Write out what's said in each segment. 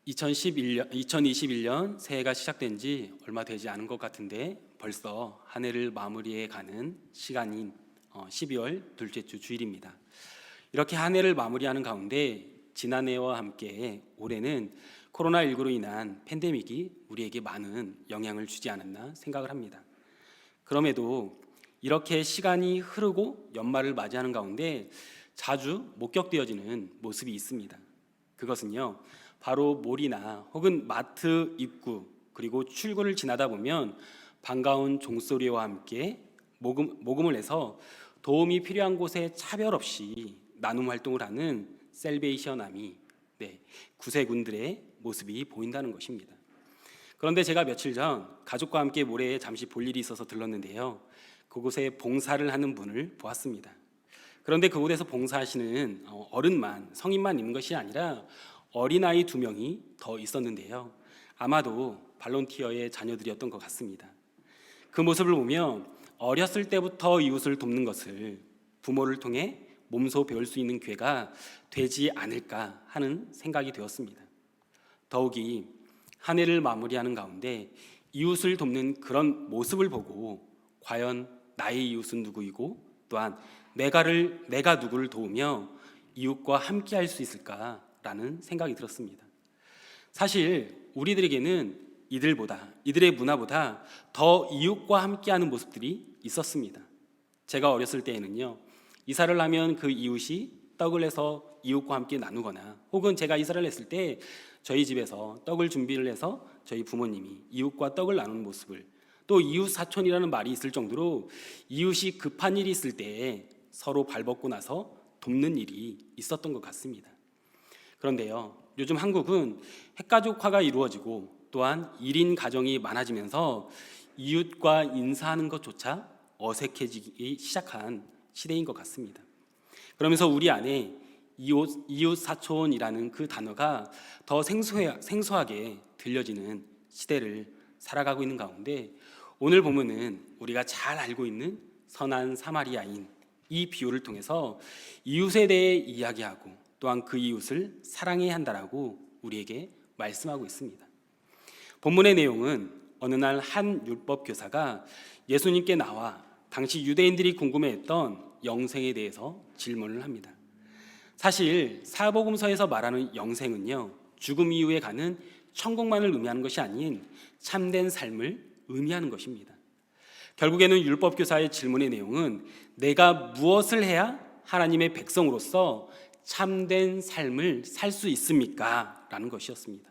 2021년 새해가 시작된 지 얼마 되지 않은 것 같은데 벌써 한 해를 마무리해 가는 시간인 12월 둘째 주 주일입니다. 이렇게 한 해를 마무리하는 가운데 지난해와 함께 올해는 코로나19로 인한 팬데믹이 우리에게 많은 영향을 주지 않았나 생각을 합니다. 그럼에도 이렇게 시간이 흐르고 연말을 맞이하는 가운데 자주 목격되어지는 모습이 있습니다. 그것은요, 바로 몰이나 혹은 마트 입구 그리고 출구를 지나다 보면 반가운 종소리와 함께 모금을 해서 도움이 필요한 곳에 차별 없이 나눔 활동을 하는 셀베이션 아미, 구세군들의 모습이 보인다는 것입니다. 그런데 제가 며칠 전 가족과 함께 모래에 잠시 볼 일이 있어서 들렀는데요, 그곳에 봉사를 하는 분을 보았습니다. 그런데 그곳에서 봉사하시는 어른만, 성인만 있는 것이 아니라 어린아이 2명이 더 있었는데요, 아마도 발론티어의 자녀들이었던 것 같습니다. 그 모습을 보며 어렸을 때부터 이웃을 돕는 것을 부모를 통해 몸소 배울 수 있는 기회가 되지 않을까 하는 생각이 되었습니다. 더욱이 한 해를 마무리하는 가운데 이웃을 돕는 그런 모습을 보고 과연 나의 이웃은 누구이고 또한 내가 누구를 도우며 이웃과 함께 할 수 있을까라는 생각이 들었습니다. 사실 우리들에게는 이들의 문화보다 더 이웃과 함께하는 모습들이 있었습니다. 제가 어렸을 때에는요, 이사를 하면 그 이웃이 떡을 해서 이웃과 함께 나누거나, 혹은 제가 이사를 했을 때 저희 집에서 떡을 준비를 해서 저희 부모님이 이웃과 떡을 나누는 모습을, 또 이웃 사촌이라는 말이 있을 정도로 이웃이 급한 일이 있을 때 서로 발벗고 나서 돕는 일이 있었던 것 같습니다. 그런데요, 요즘 한국은 핵가족화가 이루어지고 또한 1인 가정이 많아지면서 이웃과 인사하는 것조차 어색해지기 시작한 시대인 것 같습니다. 그러면서 우리 안에 이웃 사촌이라는 그 단어가 더 생소하게 들려지는 시대를 살아가고 있는 가운데, 오늘 본문은 우리가 잘 알고 있는 선한 사마리아인 이 비유를 통해서 이웃에 대해 이야기하고 또한 그 이웃을 사랑해야 한다라고 우리에게 말씀하고 있습니다. 본문의 내용은 어느 날 한 율법 교사가 예수님께 나와 당시 유대인들이 궁금해했던 영생에 대해서 질문을 합니다. 사실 사복음서에서 말하는 영생은요, 죽음 이후에 가는 천국만을 의미하는 것이 아닌 참된 삶을 의미하는 것입니다. 결국에는 율법 교사의 질문의 내용은 내가 무엇을 해야 하나님의 백성으로서 참된 삶을 살 수 있습니까? 라는 것이었습니다.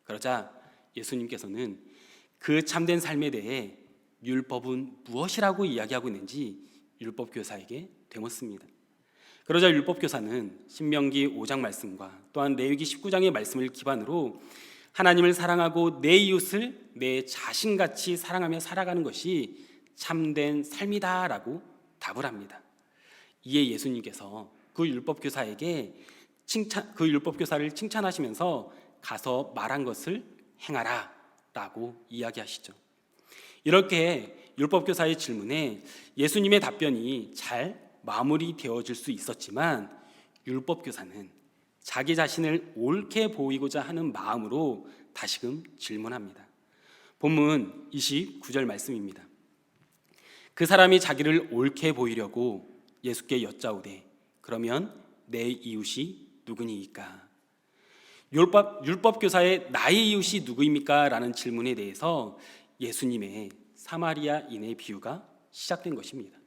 그러자 예수님께서는 그 참된 삶에 대해 율법은 무엇이라고 이야기하고 있는지 율법 교사에게 되묻습니다. 그러자 율법 교사는 신명기 5장 말씀과 또한 레위기 19장의 말씀을 기반으로 하나님을 사랑하고 내 이웃을 내 자신같이 사랑하며 살아가는 것이 참된 삶이다라고 답을 합니다. 이에 예수님께서 그 율법 교사를 칭찬하시면서 가서 말한 것을 행하라라고 이야기하시죠. 이렇게 율법 교사의 질문에 예수님의 답변이 잘 마무리되어질 수 있었지만, 율법 교사는 자기 자신을 옳게 보이고자 하는 마음으로 다시금 질문합니다. 본문 29절 말씀입니다. 그 사람이 자기를 옳게 보이려고 예수께 여짜오되 그러면 내 이웃이 누구니이까? 율법 교사의 나의 이웃이 누구입니까? 라는 질문에 대해서 예수님의 사마리아인의 비유가 시작된 것입니다.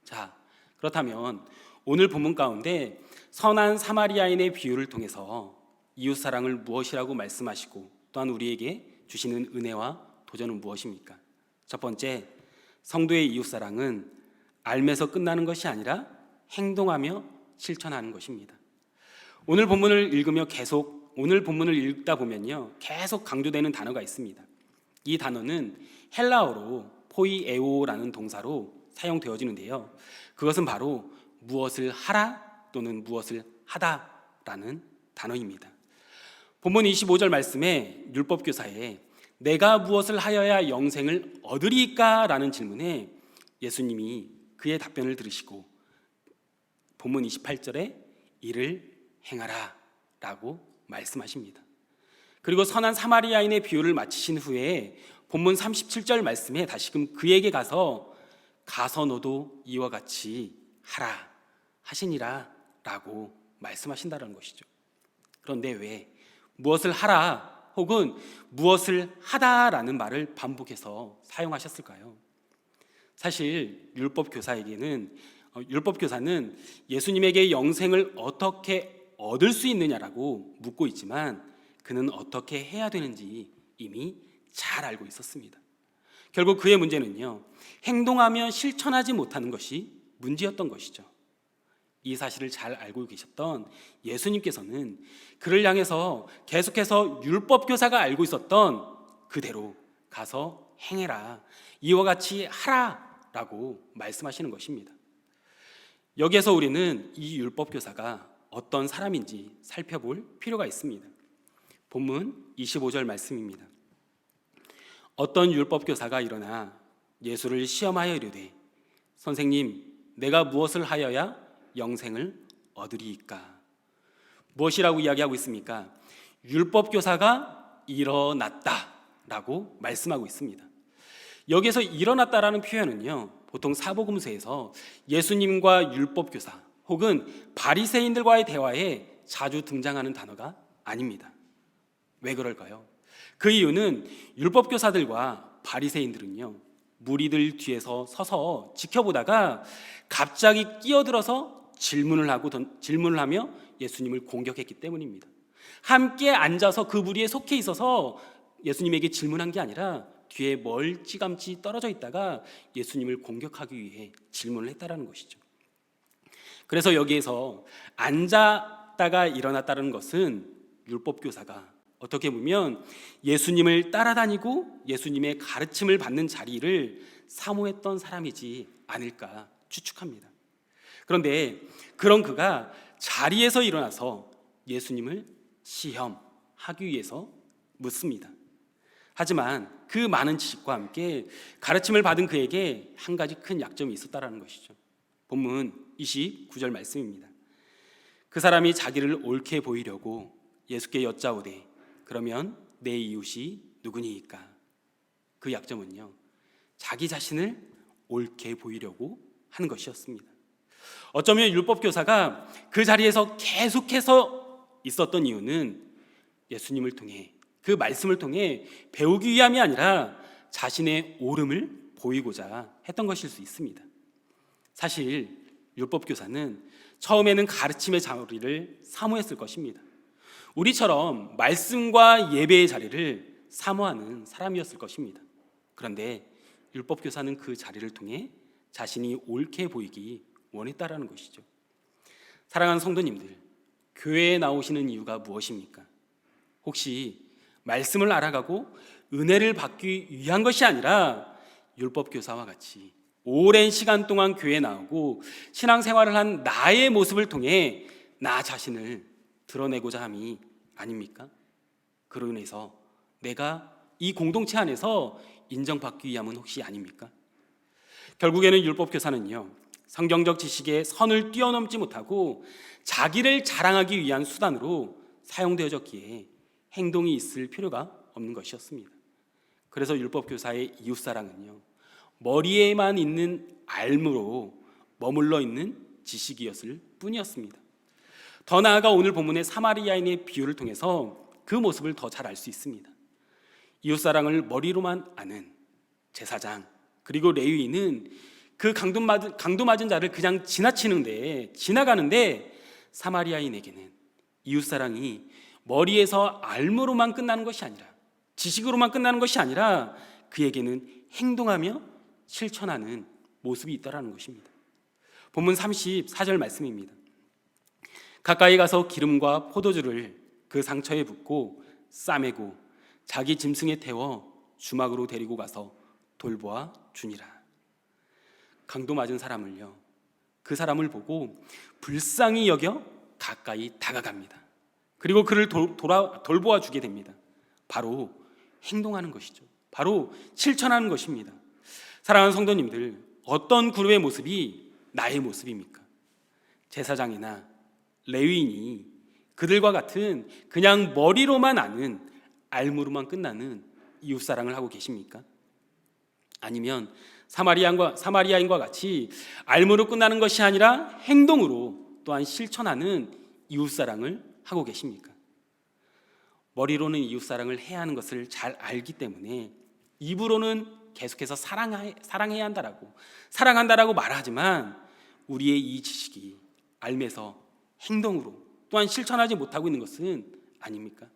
자, 그렇다면 오늘 본문 가운데 선한 사마리아인의 비유를 통해서 이웃사랑을 무엇이라고 말씀하시고 또한 우리에게 주시는 은혜와 도전은 무엇입니까? 첫 번째, 성도의 이웃사랑은 알면서 끝나는 것이 아니라 행동하며 실천하는 것입니다. 오늘 본문을 읽다 보면요, 계속 강조되는 단어가 있습니다. 이 단어는 헬라어로 포이에오라는 동사로 사용되어지는데요, 그것은 바로 무엇을 하라 또는 무엇을 하다라는 단어입니다. 본문 25절 말씀에 율법교사에 내가 무엇을 하여야 영생을 얻으리까? 라는 질문에 예수님이 그의 답변을 들으시고 본문 28절에 이를 행하라 라고 말씀하십니다. 그리고 선한 사마리아인의 비유를 마치신 후에 본문 37절 말씀에 다시금 그에게 가서 너도 이와 같이 하라 하시니라 라고 말씀하신다는 것이죠. 그런데 왜 무엇을 하라 혹은 무엇을 하다라는 말을 반복해서 사용하셨을까요? 사실 율법교사는 예수님에게 영생을 어떻게 얻을 수 있느냐라고 묻고 있지만 그는 어떻게 해야 되는지 이미 잘 알고 있었습니다. 결국 그의 문제는요, 행동하며 실천하지 못하는 것이 문제였던 것이죠. 이 사실을 잘 알고 계셨던 예수님께서는 그를 향해서 계속해서 율법교사가 알고 있었던 그대로 가서 행해라, 이와 같이 하라라고 말씀하시는 것입니다. 여기에서 우리는 이 율법교사가 어떤 사람인지 살펴볼 필요가 있습니다. 본문 25절 말씀입니다. 어떤 율법교사가 일어나 예수를 시험하여 이르되 선생님, 내가 무엇을 하여야 영생을 얻으리이까? 무엇이라고 이야기하고 있습니까? 율법교사가 일어났다라고 말씀하고 있습니다. 여기서 일어났다라는 표현은요, 보통 사복음서에서 예수님과 율법교사 혹은 바리새인들과의 대화에 자주 등장하는 단어가 아닙니다. 왜 그럴까요? 그 이유는 율법교사들과 바리새인들은요, 무리들 뒤에서 서서 지켜보다가 갑자기 끼어들어서 질문을 하며 예수님을 공격했기 때문입니다. 함께 앉아서 그 무리에 속해 있어서 예수님에게 질문한 게 아니라 뒤에 멀찌감치 떨어져 있다가 예수님을 공격하기 위해 질문을 했다라는 것이죠. 그래서 여기에서 앉았다가 일어났다는 것은 율법교사가 어떻게 보면 예수님을 따라다니고 예수님의 가르침을 받는 자리를 사모했던 사람이지 않을까 추측합니다. 그런데 그런 그가 자리에서 일어나서 예수님을 시험하기 위해서 묻습니다. 하지만 그 많은 지식과 함께 가르침을 받은 그에게 한 가지 큰 약점이 있었다는 것이죠. 본문 29절 말씀입니다. 그 사람이 자기를 옳게 보이려고 예수께 여짜오되 그러면 내 이웃이 누구니이까? 그 약점은요, 자기 자신을 옳게 보이려고 하는 것이었습니다. 어쩌면 율법교사가 그 자리에서 계속해서 있었던 이유는 예수님을 통해, 그 말씀을 통해 배우기 위함이 아니라 자신의 옳음을 보이고자 했던 것일 수 있습니다. 사실 율법교사는 처음에는 가르침의 자리를 사모했을 것입니다. 우리처럼 말씀과 예배의 자리를 사모하는 사람이었을 것입니다. 그런데 율법교사는 그 자리를 통해 자신이 옳게 보이기 원했다라는 것이죠. 사랑하는 성도님들, 교회에 나오시는 이유가 무엇입니까? 혹시 말씀을 알아가고 은혜를 받기 위한 것이 아니라 율법교사와 같이 오랜 시간 동안 교회에 나오고 신앙생활을 한 나의 모습을 통해 나 자신을 드러내고자 함이 아닙니까? 그로 인해서 내가 이 공동체 안에서 인정받기 위함은 혹시 아닙니까? 결국에는 율법교사는요, 성경적 지식의 선을 뛰어넘지 못하고 자기를 자랑하기 위한 수단으로 사용되어졌기에 행동이 있을 필요가 없는 것이었습니다. 그래서 율법교사의 이웃사랑은요, 머리에만 있는 알무로 머물러 있는 지식이었을 뿐이었습니다. 더 나아가 오늘 본문의 사마리아인의 비유를 통해서 그 모습을 더 잘 알 수 있습니다. 이웃사랑을 머리로만 아는 제사장 그리고 레위인은 그 강도 맞은 자를 그냥 지나가는데 사마리아인에게는 이웃사랑이 머리에서 알무로만 끝나는 것이 아니라, 지식으로만 끝나는 것이 아니라 그에게는 행동하며 실천하는 모습이 있다라는 것입니다. 본문 34절 말씀입니다. 가까이 가서 기름과 포도주를 그 상처에 붓고 싸매고 자기 짐승에 태워 주막으로 데리고 가서 돌보아 주니라. 강도 맞은 사람을요, 그 사람을 보고 불쌍히 여겨 가까이 다가갑니다. 그리고 그를 돌보아 주게 됩니다. 바로 행동하는 것이죠. 바로 실천하는 것입니다. 사랑하는 성도님들, 어떤 그룹의 모습이 나의 모습입니까? 제사장이나 레위인이 그들과 같은 그냥 머리로만 아는 알무로만 끝나는 이웃사랑을 하고 계십니까? 아니면 사마리아인과 같이 알무로 끝나는 것이 아니라 행동으로 또한 실천하는 이웃사랑을 하고 계십니까? 머리로는 이웃사랑을 해야 하는 것을 잘 알기 때문에 입으로는 계속해서 사랑해야 한다라고, 사랑한다라고 말하지만 우리의 이 지식이 알면서 행동으로 또한 실천하지 못하고 있는 것은 아닙니까?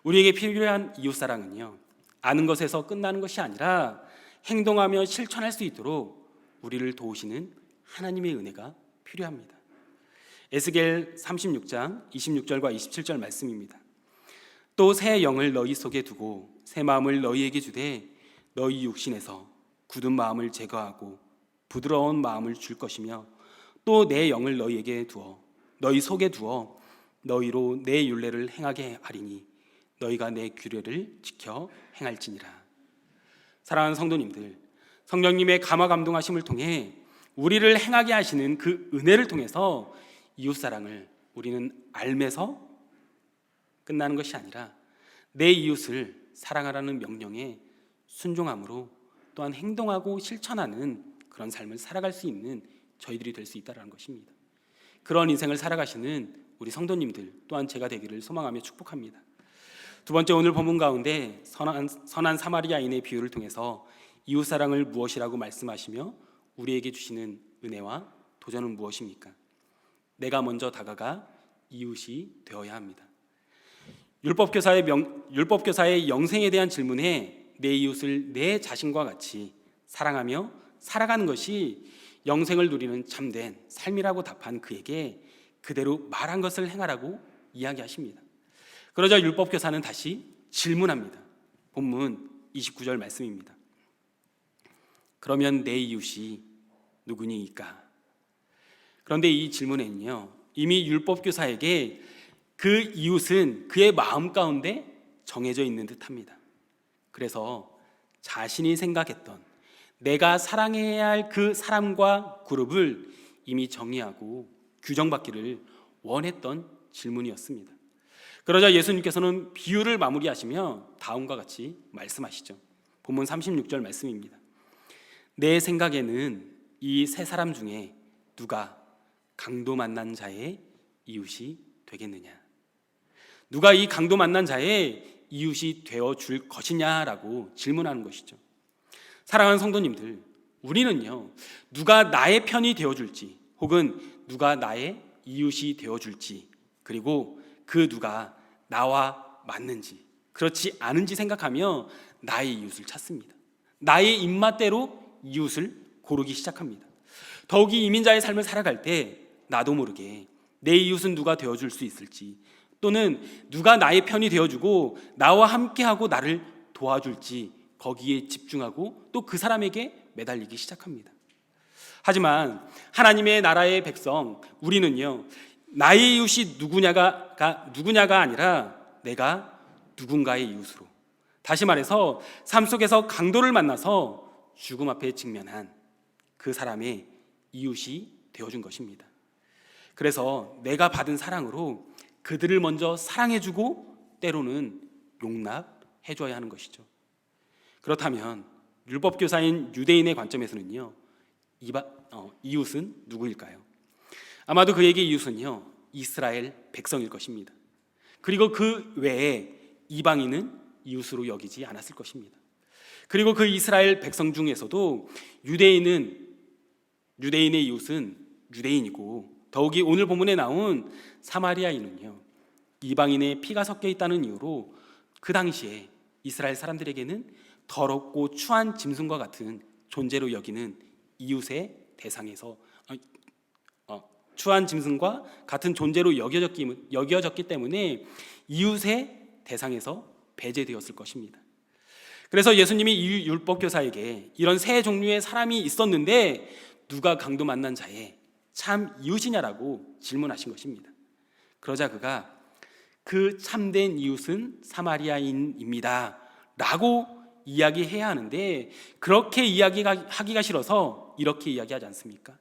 우리에게 필요한 이웃사랑은요, 아는 것에서 끝나는 것이 아니라 행동하며 실천할 수 있도록 우리를 도우시는 하나님의 은혜가 필요합니다. 에스겔 36장 26절과 27절 말씀입니다. 또 새 영을 너희 속에 두고 새 마음을 너희에게 주되 너희 육신에서 굳은 마음을 제거하고 부드러운 마음을 줄 것이며 또 내 영을 너희에게 두어 너희 속에 두어 너희로 내 율례를 행하게 하리니 너희가 내 규례를 지켜 행할지니라. 사랑하는 성도님들, 성령님의 감화 감동하심을 통해 우리를 행하게 하시는 그 은혜를 통해서 이웃사랑을 우리는 알면서 끝나는 것이 아니라 내 이웃을 사랑하라는 명령에 순종함으로 또한 행동하고 실천하는 그런 삶을 살아갈 수 있는 저희들이 될 수 있다는 것입니다. 그런 인생을 살아가시는 우리 성도님들 또한 제가 되기를 소망하며 축복합니다. 두 번째, 오늘 본문 가운데 선한 사마리아인의 비유를 통해서 이웃사랑을 무엇이라고 말씀하시며 우리에게 주시는 은혜와 도전은 무엇입니까? 내가 먼저 다가가 이웃이 되어야 합니다. 율법교사의 영생에 대한 질문에 내 이웃을 내 자신과 같이 사랑하며 살아가는 것이 영생을 누리는 참된 삶이라고 답한 그에게 그대로 말한 것을 행하라고 이야기하십니다. 그러자 율법교사는 다시 질문합니다. 본문 29절 말씀입니다. 그러면 내 이웃이 누구니까? 그런데 이 질문에는요, 이미 율법교사에게 그 이웃은 그의 마음 가운데 정해져 있는 듯합니다. 그래서 자신이 생각했던 내가 사랑해야 할 그 사람과 그룹을 이미 정의하고 규정받기를 원했던 질문이었습니다. 그러자 예수님께서는 비유를 마무리하시며 다음과 같이 말씀하시죠. 본문 36절 말씀입니다. 내 생각에는 이 세 사람 중에 누가 강도 만난 자의 이웃이 되겠느냐? 누가 이 강도 만난 자의 이웃이 되어줄 것이냐라고 질문하는 것이죠. 사랑하는 성도님들, 우리는요, 누가 나의 편이 되어줄지 혹은 누가 나의 이웃이 되어줄지, 그리고 그 누가 나와 맞는지 그렇지 않은지 생각하며 나의 이웃을 찾습니다. 나의 입맛대로 이웃을 고르기 시작합니다. 더욱이 이민자의 삶을 살아갈 때 나도 모르게 내 이웃은 누가 되어줄 수 있을지, 또는 누가 나의 편이 되어주고 나와 함께하고 나를 도와줄지 거기에 집중하고 또 그 사람에게 매달리기 시작합니다. 하지만 하나님의 나라의 백성 우리는요, 나의 이웃이 누구냐가 아니라 내가 누군가의 이웃으로, 다시 말해서 삶 속에서 강도를 만나서 죽음 앞에 직면한 그 사람의 이웃이 되어준 것입니다. 그래서 내가 받은 사랑으로 그들을 먼저 사랑해주고 때로는 용납해줘야 하는 것이죠. 그렇다면 율법교사인 유대인의 관점에서는요, 이웃은 누구일까요? 아마도 그에게 이웃은요, 이스라엘 백성일 것입니다. 그리고 그 외에 이방인은 이웃으로 여기지 않았을 것입니다. 그리고 그 이스라엘 백성 중에서도 유대인의 이웃은 유대인이고, 더욱이 오늘 본문에 나온 사마리아인은요, 이방인의 피가 섞여 있다는 이유로 그 당시에 이스라엘 사람들에게는 더럽고 추한 짐승과 같은 존재로 여기는 이웃의 대상에서 추한 짐승과 같은 존재로 여겨졌기 때문에 이웃의 대상에서 배제되었을 것입니다. 그래서 예수님이 이 율법교사에게 이런 세 종류의 사람이 있었는데 누가 강도 만난 자의 참 이웃이냐라고 질문하신 것입니다. 그러자 그가 그 참된 이웃은 사마리아인입니다 라고 이야기해야 하는데, 그렇게 하기가 싫어서 이렇게 이야기하지 않습니까?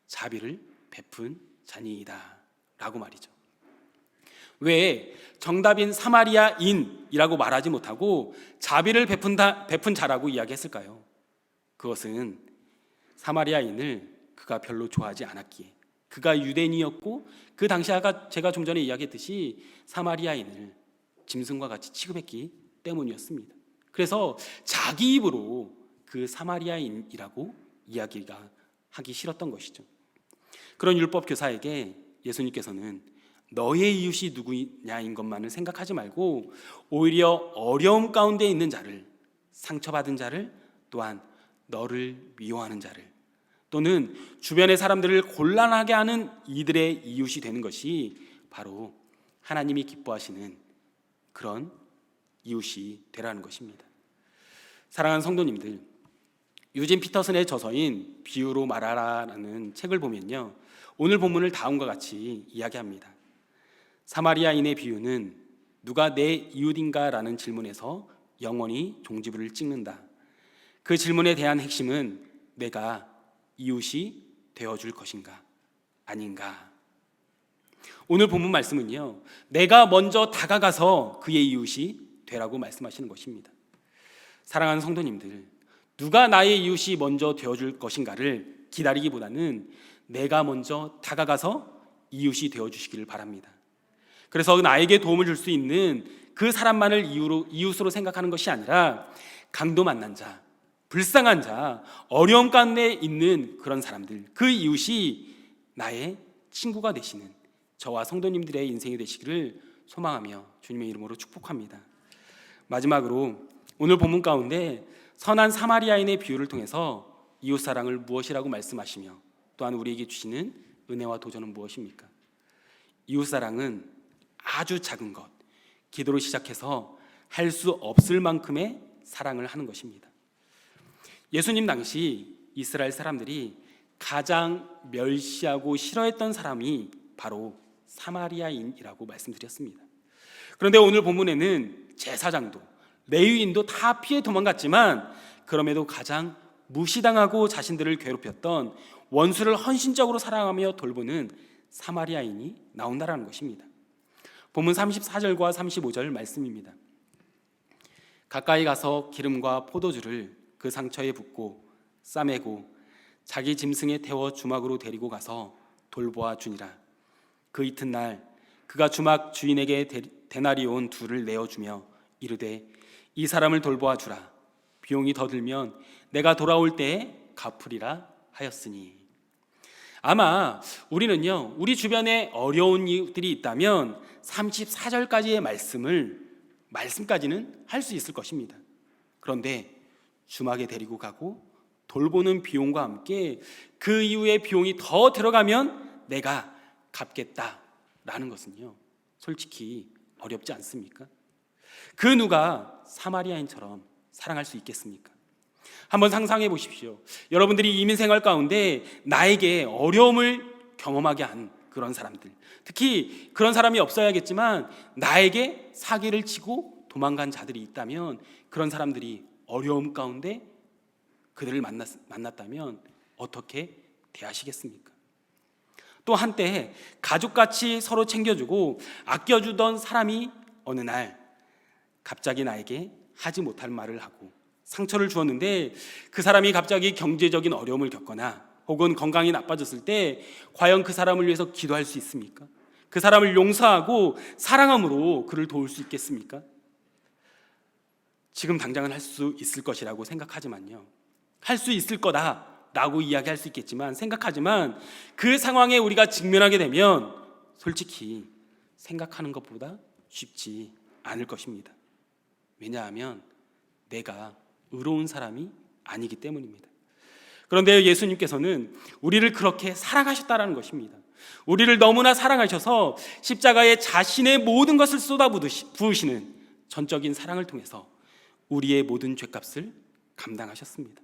자비를 베푼 자니이다 라고 말이죠. 왜 정답인 사마리아인이라고 말하지 못하고 자비를 베푼 자라고 이야기했을까요? 그것은 사마리아인을 그가 별로 좋아하지 않았기에, 그가 유대인이었고 그 당시 제가 좀 전에 이야기했듯이 사마리아인을 짐승과 같이 취급했기 때문이었습니다. 그래서 자기 입으로 그 사마리아인이라고 이야기가 하기 싫었던 것이죠. 그런 율법 교사에게 예수님께서는 너의 이웃이 누구냐인 것만을 생각하지 말고 오히려 어려움 가운데 있는 자를, 상처받은 자를, 또한 너를 미워하는 자를, 또는 주변의 사람들을 곤란하게 하는 이들의 이웃이 되는 것이 바로 하나님이 기뻐하시는 그런 이웃이 되라는 것입니다. 사랑하는 성도님들, 유진 피터슨의 저서인 비유로 말하라라는 책을 보면요, 오늘 본문을 다음과 같이 이야기합니다. 사마리아인의 비유는 누가 내 이웃인가 라는 질문에서 영원히 종지부를 찍는다. 그 질문에 대한 핵심은 내가 이웃이 되어줄 것인가 아닌가. 오늘 본문 말씀은요, 내가 먼저 다가가서 그의 이웃이 되라고 말씀하시는 것입니다. 사랑하는 성도님들, 누가 나의 이웃이 먼저 되어줄 것인가를 기다리기보다는 내가 먼저 다가가서 이웃이 되어주시기를 바랍니다. 그래서 나에게 도움을 줄 수 있는 그 사람만을 이웃으로 생각하는 것이 아니라 강도 만난 자, 불쌍한 자, 어려움 가운데 있는 그런 사람들, 그 이웃이 나의 친구가 되시는 저와 성도님들의 인생이 되시기를 소망하며 주님의 이름으로 축복합니다. 마지막으로 오늘 본문 가운데 선한 사마리아인의 비유를 통해서 이웃사랑을 무엇이라고 말씀하시며 또한 우리에게 주시는 은혜와 도전은 무엇입니까? 이웃사랑은 아주 작은 것, 기도로 시작해서 할 수 없을 만큼의 사랑을 하는 것입니다. 예수님 당시 이스라엘 사람들이 가장 멸시하고 싫어했던 사람이 바로 사마리아인이라고 말씀드렸습니다. 그런데 오늘 본문에는 제사장도 레위인도 다 피해 도망갔지만 그럼에도 가장 무시당하고 자신들을 괴롭혔던 원수를 헌신적으로 사랑하며 돌보는 사마리아인이 나온다라는 것입니다. 본문 34절과 35절 말씀입니다. 가까이 가서 기름과 포도주를 그 상처에 붓고 싸매고 자기 짐승에 태워 주막으로 데리고 가서 돌보아 주니라. 그 이튿날 그가 주막 주인에게 데나리온 둘을 내어주며 이르되 이 사람을 돌보아 주라. 비용이 더 들면 내가 돌아올 때에 갚으리라 하였으니. 아마 우리는요, 우리 주변에 어려운 이들이 있다면 34절까지의 말씀까지는 할 수 있을 것입니다. 그런데 주막에 데리고 가고 돌보는 비용과 함께 그 이후에 비용이 더 들어가면 내가 갚겠다라는 것은요, 솔직히 어렵지 않습니까? 그 누가 사마리아인처럼 사랑할 수 있겠습니까? 한번 상상해 보십시오. 여러분들이 이민생활 가운데 나에게 어려움을 경험하게 한 그런 사람들, 특히 그런 사람이 없어야겠지만 나에게 사기를 치고 도망간 자들이 있다면 그런 사람들이 어려움 가운데 그들을 만났다면 어떻게 대하시겠습니까? 또 한때 가족같이 서로 챙겨주고 아껴주던 사람이 어느 날 갑자기 나에게 하지 못할 말을 하고 상처를 주었는데 그 사람이 갑자기 경제적인 어려움을 겪거나 혹은 건강이 나빠졌을 때 과연 그 사람을 위해서 기도할 수 있습니까? 그 사람을 용서하고 사랑함으로 그를 도울 수 있겠습니까? 지금 당장은 할 수 있을 것이라고 생각하지만요, 할 수 있을 거다라고 이야기할 수 있겠지만 생각하지만 그 상황에 우리가 직면하게 되면 솔직히 생각하는 것보다 쉽지 않을 것입니다. 왜냐하면 내가 의로운 사람이 아니기 때문입니다. 그런데 예수님께서는 우리를 그렇게 사랑하셨다라는 것입니다. 우리를 너무나 사랑하셔서 십자가에 자신의 모든 것을 쏟아부으시는 전적인 사랑을 통해서 우리의 모든 죄값을 감당하셨습니다.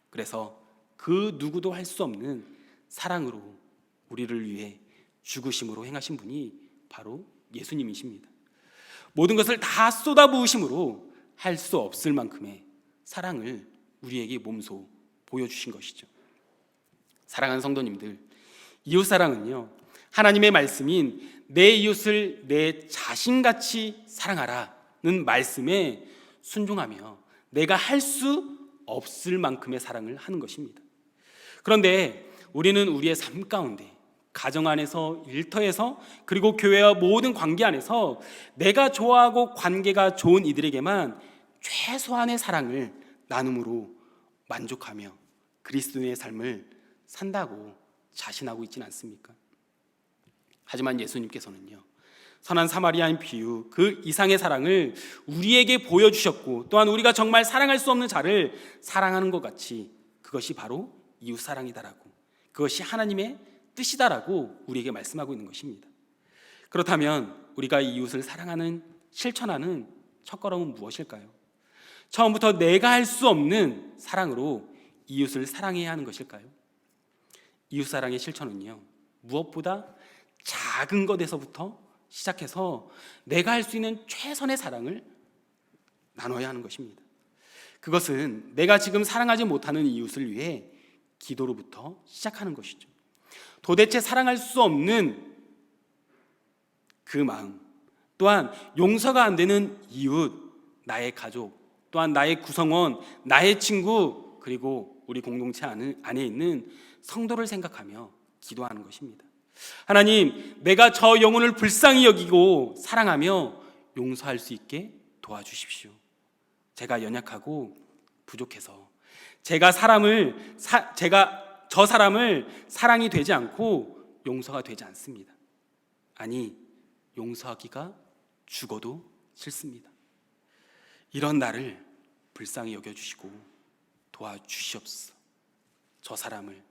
그래서 그 누구도 할 수 없는 사랑으로 우리를 위해 죽으심으로 행하신 분이 바로 예수님이십니다. 모든 것을 다 쏟아부으심으로 할 수 없을 만큼의 사랑을 우리에게 몸소 보여주신 것이죠. 사랑하는 성도님들, 이웃사랑은요, 하나님의 말씀인 내 이웃을 내 자신같이 사랑하라는 말씀에 순종하며 내가 할 수 없을 만큼의 사랑을 하는 것입니다. 그런데 우리는 우리의 삶 가운데 가정 안에서, 일터에서, 그리고 교회와 모든 관계 안에서 내가 좋아하고 관계가 좋은 이들에게만 최소한의 사랑을 나눔으로 만족하며 그리스도인의 삶을 산다고 자신하고 있지는 않습니까? 하지만 예수님께서는요, 선한 사마리아인 비유, 그 이상의 사랑을 우리에게 보여주셨고, 또한 우리가 정말 사랑할 수 없는 자를 사랑하는 것 같이 그것이 바로 이웃사랑이다라고, 그것이 하나님의 뜻이다라고 우리에게 말씀하고 있는 것입니다. 그렇다면 우리가 이웃을 사랑하는, 실천하는 첫걸음은 무엇일까요? 처음부터 내가 할 수 없는 사랑으로 이웃을 사랑해야 하는 것일까요? 이웃사랑의 실천은요, 무엇보다 작은 것에서부터 시작해서 내가 할 수 있는 최선의 사랑을 나눠야 하는 것입니다. 그것은 내가 지금 사랑하지 못하는 이웃을 위해 기도로부터 시작하는 것이죠. 도대체 사랑할 수 없는 그 마음, 또한 용서가 안 되는 이웃, 나의 가족, 또한 나의 구성원, 나의 친구, 그리고 우리 공동체 안에 있는 성도를 생각하며 기도하는 것입니다. 하나님, 내가 저 영혼을 불쌍히 여기고 사랑하며 용서할 수 있게 도와주십시오. 제가 연약하고 부족해서 제가 저 사람을 사랑이 되지 않고 용서가 되지 않습니다. 아니, 용서하기가 죽어도 싫습니다. 이런 나를 불쌍히 여겨주시고 도와주시옵소서. 저 사람을,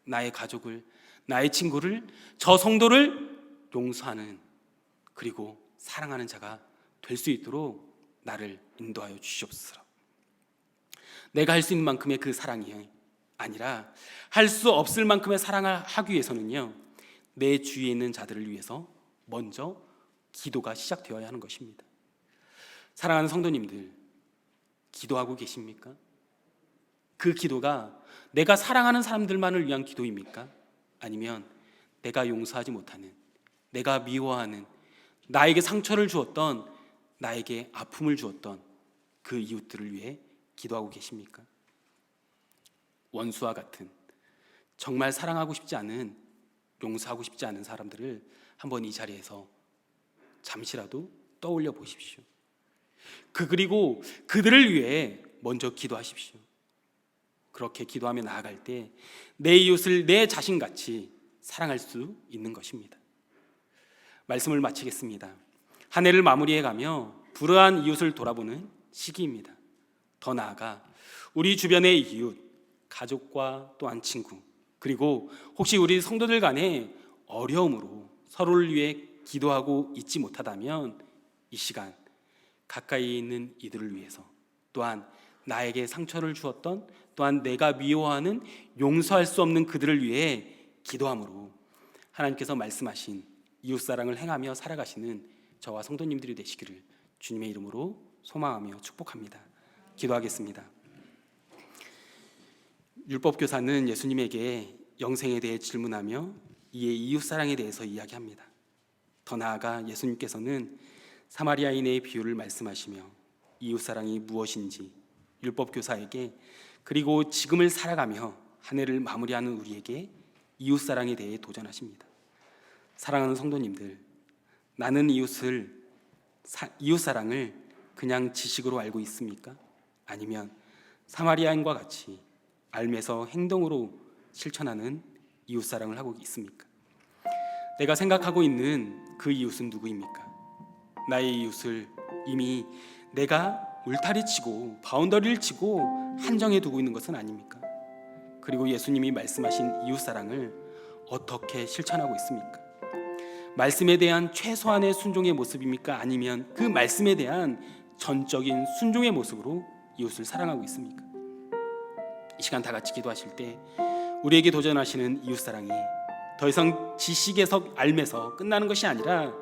나의 가족을, 나의 친구를, 저 성도를 용서하는, 그리고 사랑하는 자가 될 수 있도록 나를 인도하여 주시옵소서. 내가 할 수 있는 만큼의 그 사랑이 아니라 할 수 없을 만큼의 사랑을 하기 위해서는요, 내 주위에 있는 자들을 위해서 먼저 기도가 시작되어야 하는 것입니다. 사랑하는 성도님들, 기도하고 계십니까? 그 기도가 내가 사랑하는 사람들만을 위한 기도입니까? 아니면 내가 용서하지 못하는, 내가 미워하는, 나에게 상처를 주었던, 나에게 아픔을 주었던 그 이웃들을 위해 기도하고 계십니까? 원수와 같은, 정말 사랑하고 싶지 않은, 용서하고 싶지 않은 사람들을 한번 이 자리에서 잠시라도 떠올려 보십시오. 그리고 그들을 위해 먼저 기도하십시오. 그렇게 기도하며 나아갈 때 내 이웃을 내 자신같이 사랑할 수 있는 것입니다. 말씀을 마치겠습니다. 한 해를 마무리해가며 불우한 이웃을 돌아보는 시기입니다. 더 나아가 우리 주변의 이웃, 가족과 또한 친구, 그리고 혹시 우리 성도들 간의 어려움으로 서로를 위해 기도하고 있지 못하다면 이 시간 가까이 있는 이들을 위해서, 또한 나에게 상처를 주었던, 또한 내가 미워하는, 용서할 수 없는 그들을 위해 기도함으로 하나님께서 말씀하신 이웃사랑을 행하며 살아가시는 저와 성도님들이 되시기를 주님의 이름으로 소망하며 축복합니다. 기도하겠습니다. 율법교사는 예수님에게 영생에 대해 질문하며 이에 이웃사랑에 대해서 이야기합니다. 더 나아가 예수님께서는 사마리아인의 비유를 말씀하시며 이웃사랑이 무엇인지 율법교사에게, 그리고 지금을 살아가며 한 해를 마무리하는 우리에게 이웃사랑에 대해 도전하십니다. 사랑하는 성도님들, 나는 이웃사랑을 그냥 지식으로 알고 있습니까? 아니면 사마리아인과 같이 알면서 행동으로 실천하는 이웃사랑을 하고 있습니까? 내가 생각하고 있는 그 이웃은 누구입니까? 나의 이웃을 이미 내가 울타리 치고 바운더리를 치고 한정해 두고 있는 것은 아닙니까? 그리고 예수님이 말씀하신 이웃사랑을 어떻게 실천하고 있습니까? 말씀에 대한 최소한의 순종의 모습입니까? 아니면 그 말씀에 대한 전적인 순종의 모습으로 이웃을 사랑하고 있습니까? 이 시간 다 같이 기도하실 때 우리에게 도전하시는 이웃사랑이 더 이상 지식에서 알면서 끝나는 것이 아니라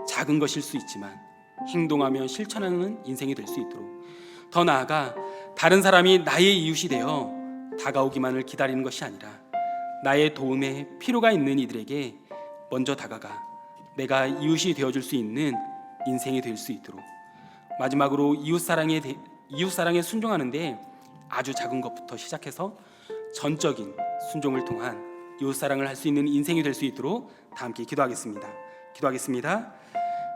작은 것일 수 있지만 행동하며 실천하는 인생이 될 수 있도록, 더 나아가 다른 사람이 나의 이웃이 되어 다가오기만을 기다리는 것이 아니라 나의 도움에 필요가 있는 이들에게 먼저 다가가 내가 이웃이 되어줄 수 있는 인생이 될 수 있도록, 마지막으로 이웃사랑에 순종하는데 아주 작은 것부터 시작해서 전적인 순종을 통한 이웃사랑을 할 수 있는 인생이 될 수 있도록 다 함께 기도하겠습니다.